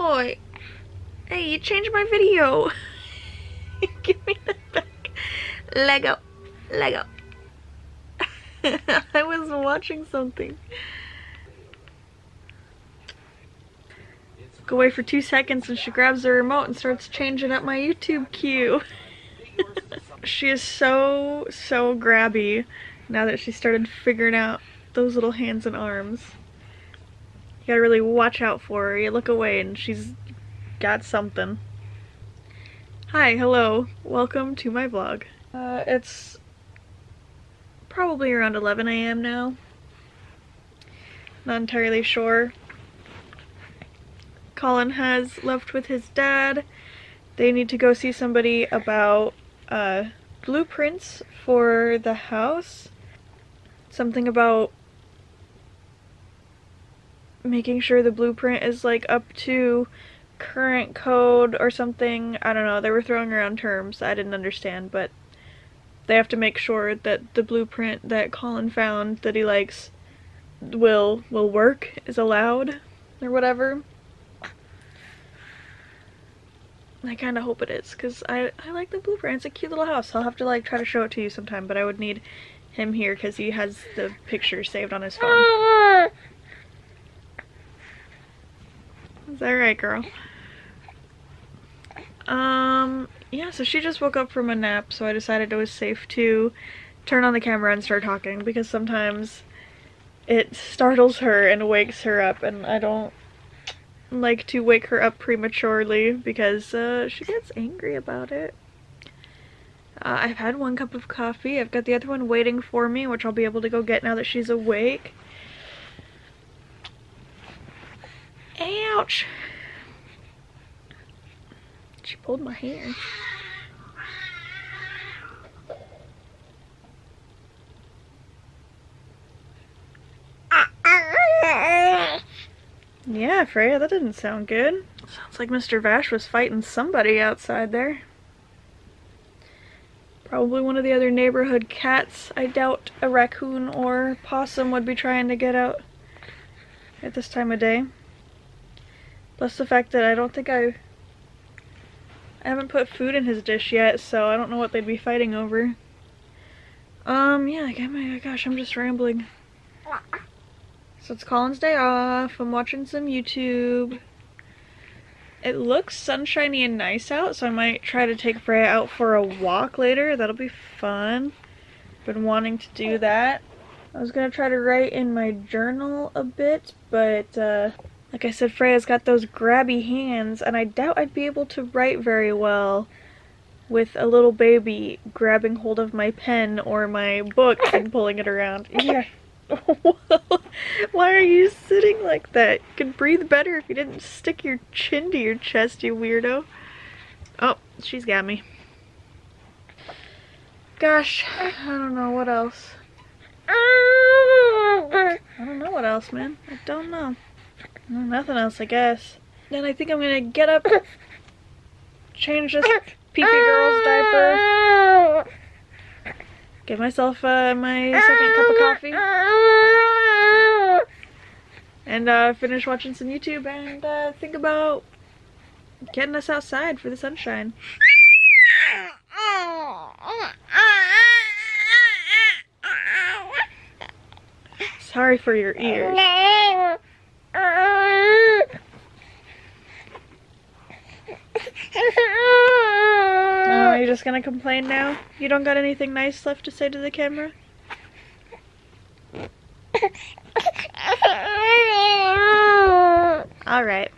Oi. Hey, you changed my video. Give me that back. Lego. Lego. I was watching something. Go away for 2 seconds and she grabs the remote and starts changing up my YouTube queue. She is so grabby now that she started figuring out those little hands and arms. You gotta really watch out for her. You look away and she's got something. Hi, hello. Welcome to my vlog. It's probably around 11 AM now. Not entirely sure. Colin has left with his dad. They need to go see somebody about blueprints for the house. Something about making sure the blueprint is like up to current code or something. I don't know, they were throwing around terms I didn't understand, but they have to make sure that the blueprint that Colin found that he likes will work, is allowed, or whatever. I kind of hope it is, because I like the blueprint. It's a cute little house. I'll have to like try to show it to you sometime, but I would need him here because he has the picture saved on his phone. Is that right, girl? Yeah, so she just woke up from a nap, so I decided it was safe to turn on the camera and start talking, because sometimes it startles her and wakes her up, and I don't like to wake her up prematurely because she gets angry about it. I've had 1 cup of coffee. I've got the other one waiting for me, which I'll be able to go get now that she's awake. Ouch! She pulled my hair. Yeah, Freya, that didn't sound good. Sounds like Mr. Vash was fighting somebody outside there. Probably one of the other neighborhood cats. I doubt a raccoon or possum would be trying to get out at this time of day. Plus the fact that I don't think I haven't put food in his dish yet, so I don't know what they'd be fighting over. Yeah, oh my gosh, I'm just rambling. So it's Colin's day off. I'm watching some YouTube. It looks sunshiny and nice out, so I might try to take Freya out for a walk later. That'll be fun. Been wanting to do that. I was gonna try to write in my journal a bit, but like I said, Freya's got those grabby hands, and I doubt I'd be able to write very well with a little baby grabbing hold of my pen or my book and pulling it around. Yeah. Why are you sitting like that? You could breathe better if you didn't stick your chin to your chest, you weirdo. Oh, she's got me. Gosh, I don't know what else. I don't know what else, man. I don't know. Nothing else, I guess. Then I think I'm gonna get up, change this pee-pee girl's diaper, give myself my second cup of coffee, and finish watching some YouTube and think about getting us outside for the sunshine. Sorry for your ears. Oh, you're just gonna complain now? You don't got anything nice left to say to the camera? Alright.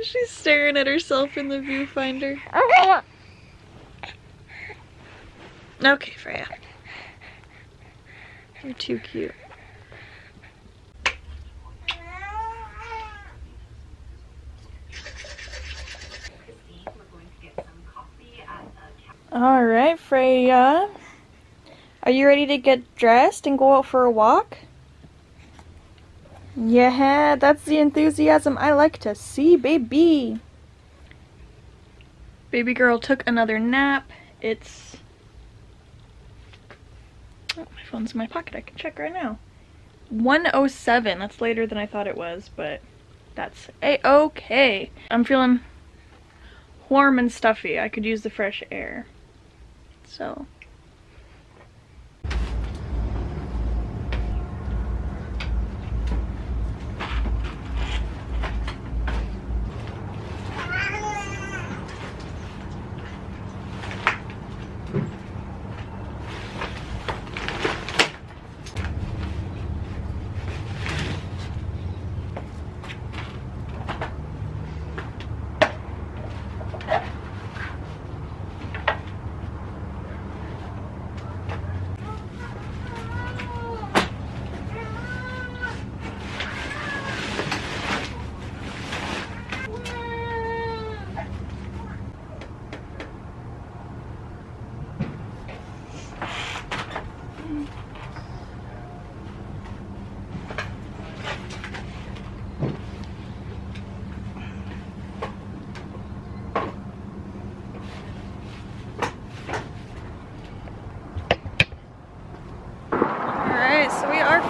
She's staring at herself in the viewfinder. Okay, Freya. You're too cute. Alright, Freya. Are you ready to get dressed and go out for a walk? Yeah, that's the enthusiasm I like to see, baby. Baby girl took another nap. It's Oh, my phone's in my pocket. I can check right now. 1:07. That's later than I thought it was, but that's a-okay. I'm feeling warm and stuffy. I could use the fresh air. So.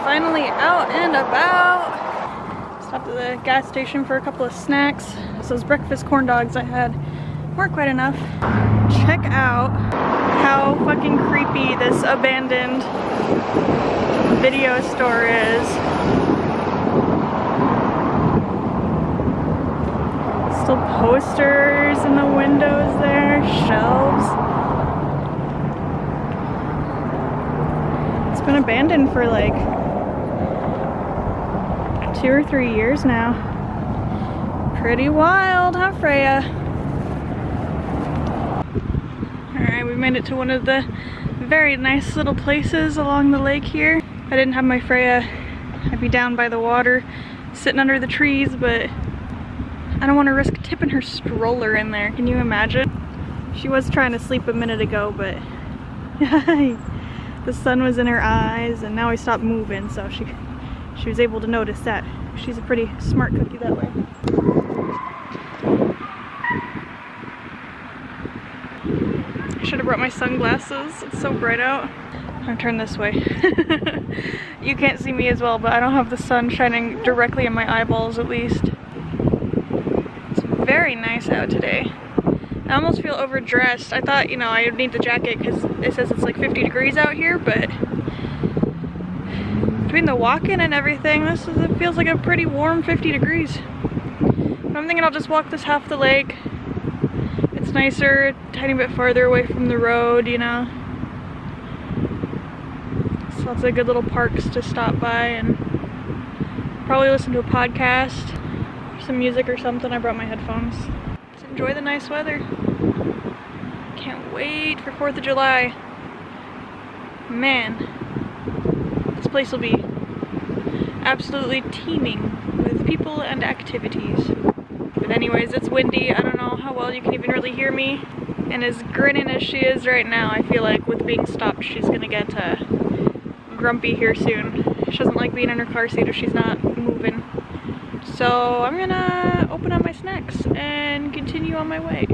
Finally out and about. Stopped at the gas station for a couple of snacks. So those breakfast corn dogs I had weren't quite enough. Check out how fucking creepy this abandoned video store is. Still posters in the windows there, shelves. It's been abandoned for like 2 or 3 years now. Pretty wild, huh, Freya? Alright, we made it to one of the very nice little places along the lake here. If I didn't have my Freya, I'd be down by the water, sitting under the trees, but I don't want to risk tipping her stroller in there. Can you imagine? She was trying to sleep a minute ago, but the sun was in her eyes, and now I stopped moving, so she was able to notice that. She's a pretty smart cookie that way. I should have brought my sunglasses. It's so bright out. I'm gonna turn this way. You can't see me as well, but I don't have the sun shining directly in my eyeballs at least. It's very nice out today. I almost feel overdressed. I thought, you know, I would need the jacket because it says it's like 50 degrees out here, but between the walk-in and everything, it feels like a pretty warm 50 degrees. But I'm thinking I'll just walk this half the lake. It's nicer, a tiny bit farther away from the road, you know. So lots of good little parks to stop by and probably listen to a podcast, or some music or something. I brought my headphones. Just enjoy the nice weather. Can't wait for 4th of July. Man, this place will be absolutely teeming with people and activities. But anyways, it's windy. I don't know how well you can even really hear me. And as grinning as she is right now, I feel like with being stopped, she's gonna get grumpy here soon. She doesn't like being in her car seat if she's not moving. So I'm gonna open up my snacks and continue on my way.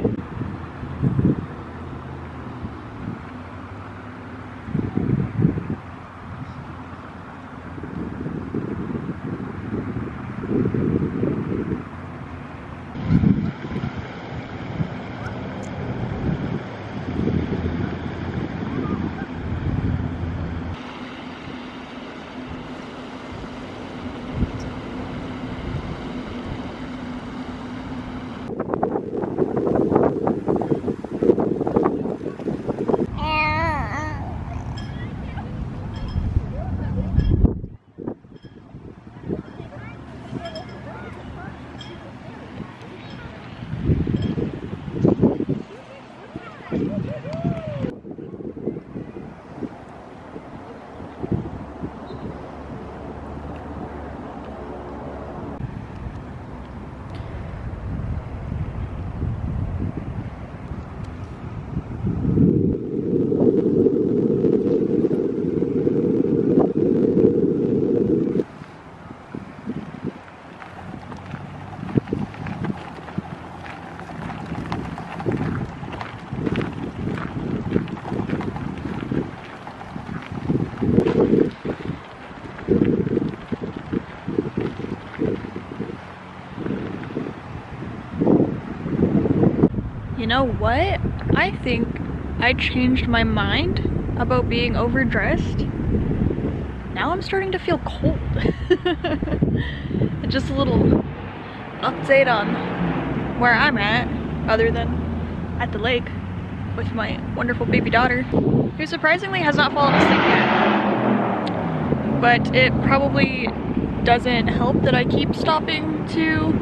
You know what? I think I changed my mind about being overdressed. Now I'm starting to feel cold. Just a little update on where I'm at, other than at the lake with my wonderful baby daughter, who surprisingly has not fallen asleep yet. But it probably doesn't help that I keep stopping to,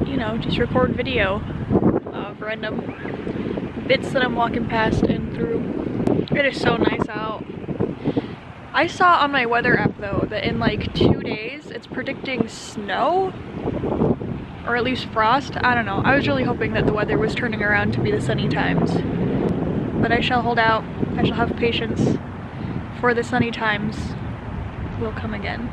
you know, just record video of random bits that I'm walking past and through. It is so nice out. I saw on my weather app though that in like 2 days it's predicting snow, or at least frost. I don't know. I was really hoping that the weather was turning around to be the sunny times, but I shall hold out. I shall have patience, for the sunny times will come again.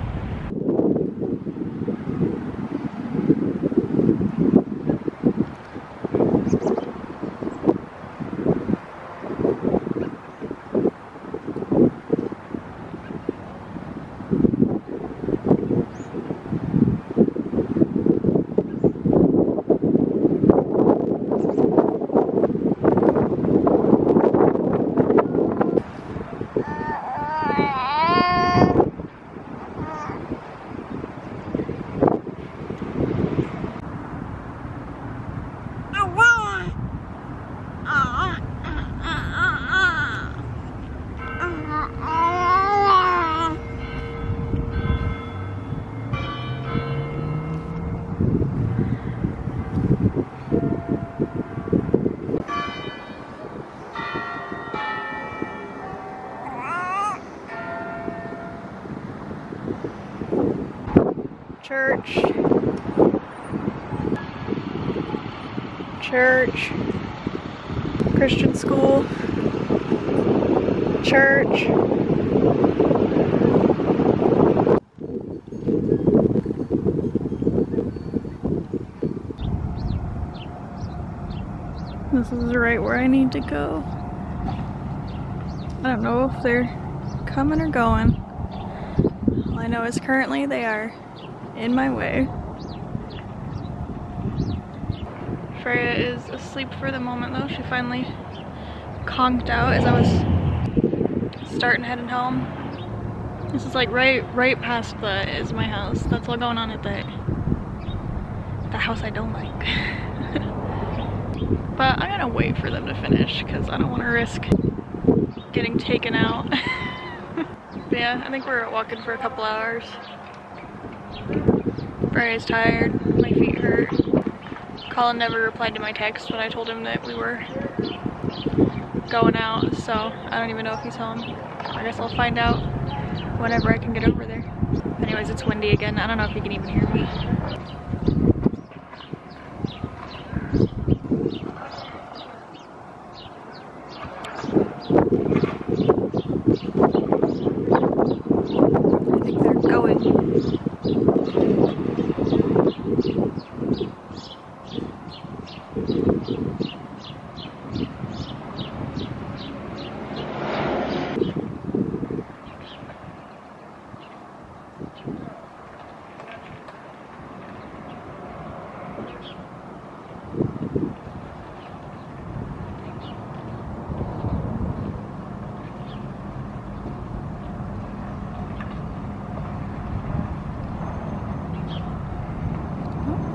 Church. Church. Christian school. Church. This is right where I need to go. I don't know if they're coming or going. All I know is currently they are in my way. Freya is asleep for the moment though. She finally conked out as I was starting heading home. This is like right past is my house. That's all going on at the house I don't like. But I'm gonna wait for them to finish because I don't want to risk getting taken out. But yeah, I think we're walking for a couple hours. Freya's tired, my feet hurt. Colin never replied to my text when I told him that we were going out, so I don't even know if he's home. I guess I'll find out whenever I can get over there. Anyways, it's windy again. I don't know if you can even hear me. I think they're going.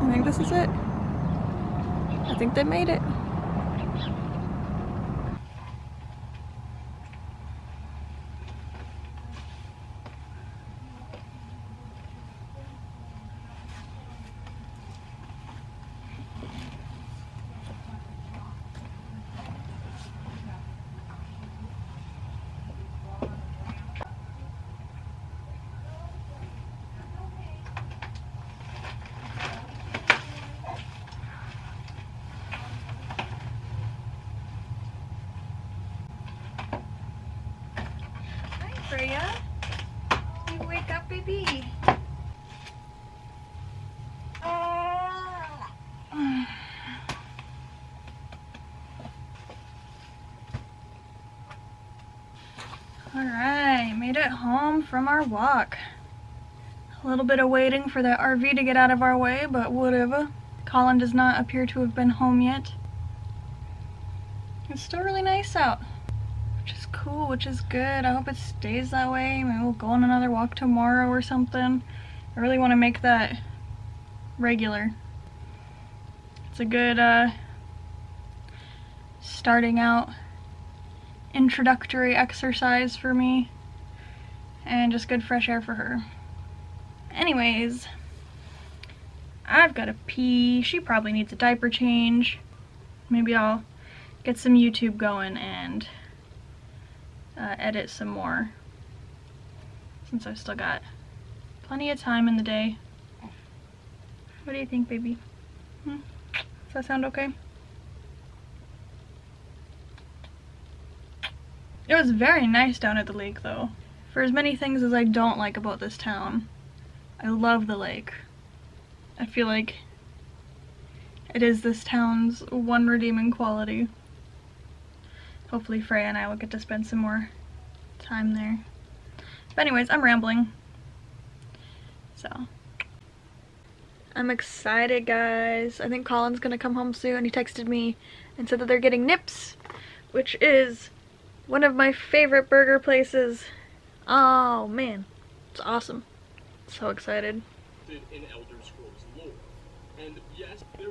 I think this is it. I think they made it. Freya, you wake up, baby. Alright, made it home from our walk. A little bit of waiting for the RV to get out of our way, but whatever. Colin does not appear to have been home yet. It's still really nice out, which is cool, which is good. I hope it stays that way. Maybe we'll go on another walk tomorrow or something. I really want to make that regular. It's a good starting out introductory exercise for me, and just good fresh air for her. Anyways, I've got to pee. She probably needs a diaper change. Maybe I'll get some YouTube going and edit some more, since I've still got plenty of time in the day. What do you think, baby? Does that sound okay? It was very nice down at the lake though. For as many things as I don't like about this town, I love the lake. I feel like it is this town's one redeeming quality. Hopefully Freya and I will get to spend some more time there. But anyways, I'm rambling. So, I'm excited, guys. I think Colin's gonna come home soon. He texted me and said that they're getting Nips, which is one of my favorite burger places. Oh man, it's awesome. So excited. In Elder Scrolls lore. And yes, there